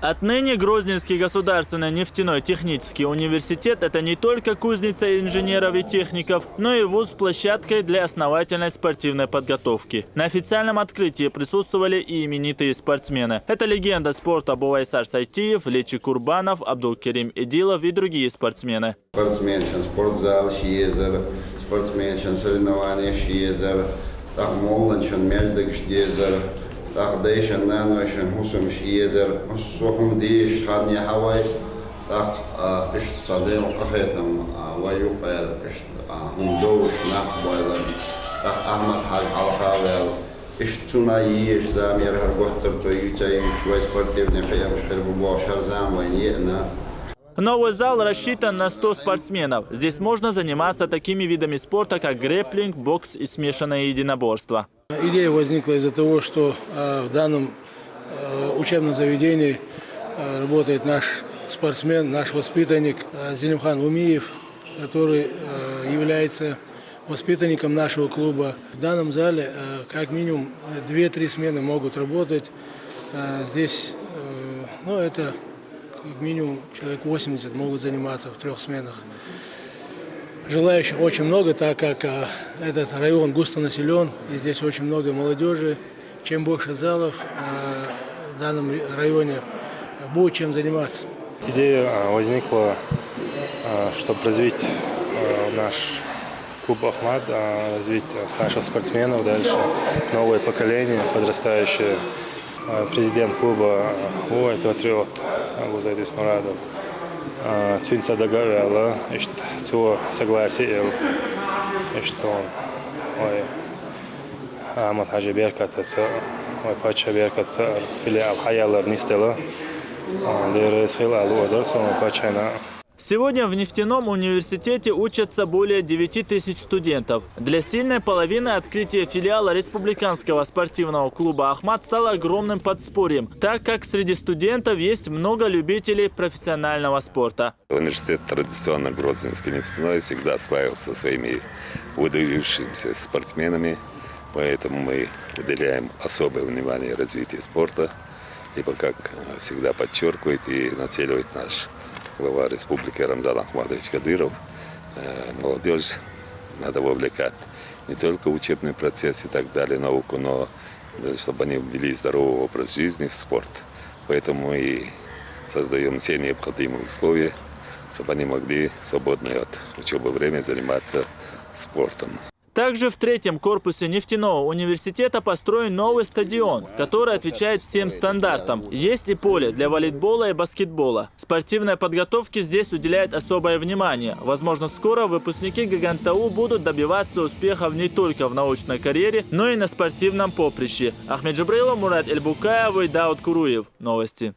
Отныне Грозненский государственный нефтяной технический университет – это не только кузница инженеров и техников, но и вуз с площадкой для основательной спортивной подготовки. На официальном открытии присутствовали и именитые спортсмены. Это легенда спорта Бувайсар Сайтиев, Лечи Курбанов, Абдулкерим Эдилов и другие спортсмены. Спортсменшин спортзал шиезер, спортсменшин соревнования шиезер, так молодшин мельдик шиезер. Тахдейшн наношн хусум шиезер сухум диш хадни хавай так иштадел ахетам ваюпер ишт хундош нахбайлар так ахмад халхавел иштуна еш замер харгохтер цоючай чуай спортивный хаям шхербу шарзам вайнена. Новый зал рассчитан на 100 спортсменов. Здесь можно заниматься такими видами спорта, как грэпплинг, бокс и смешанное единоборство. Идея возникла из-за того, что в данном учебном заведении работает наш спортсмен, наш воспитанник Зелимхан Умиев, который является воспитанником нашего клуба. В данном зале как минимум 2-3 смены могут работать. Здесь это как минимум человек 80 могут заниматься в 3 сменах. Желающих очень много, так как этот район густо населен, и здесь очень много молодежи. Чем больше залов в данном районе, будет чем заниматься. Идея возникла, чтобы развить наш клуб «Ахмад», развить наших спортсменов дальше, новое поколение, подрастающее. Президент клуба «Патриот» Абузайд Исмурадов Цюнца договела, что согласие, что Ахмад Хаджи Беркатца, Пача Беркатца, филиал Хаялар Нистела, Лересхила Луадерсона Пачана. Сегодня в нефтяном университете учатся более 9000 студентов. Для сильной половины открытие филиала республиканского спортивного клуба «Ахмад» стало огромным подспорьем, так как среди студентов есть много любителей профессионального спорта. Университет традиционно Грозненский нефтяной всегда славился своими выдающимися спортсменами, поэтому мы уделяем особое внимание развитию спорта и, как всегда подчеркивает и нацеливает наш глава республики Рамзан Ахмадович Кадыров, молодежь надо вовлекать не только в учебный процесс и так далее, науку, но чтобы они ввели здоровый образ жизни в спорт. Поэтому мы создаем все необходимые условия, чтобы они могли в свободное от учебы время заниматься спортом. Также в 3-м корпусе нефтяного университета построен новый стадион, который отвечает всем стандартам. Есть и поле для волейбола и баскетбола. Спортивной подготовке здесь уделяет особое внимание. Возможно, скоро выпускники ГГНТУ будут добиваться успехов не только в научной карьере, но и на спортивном поприще. Ахмед Джабрилов, Мурат Эльбукаев и Дауд Куруев. Новости.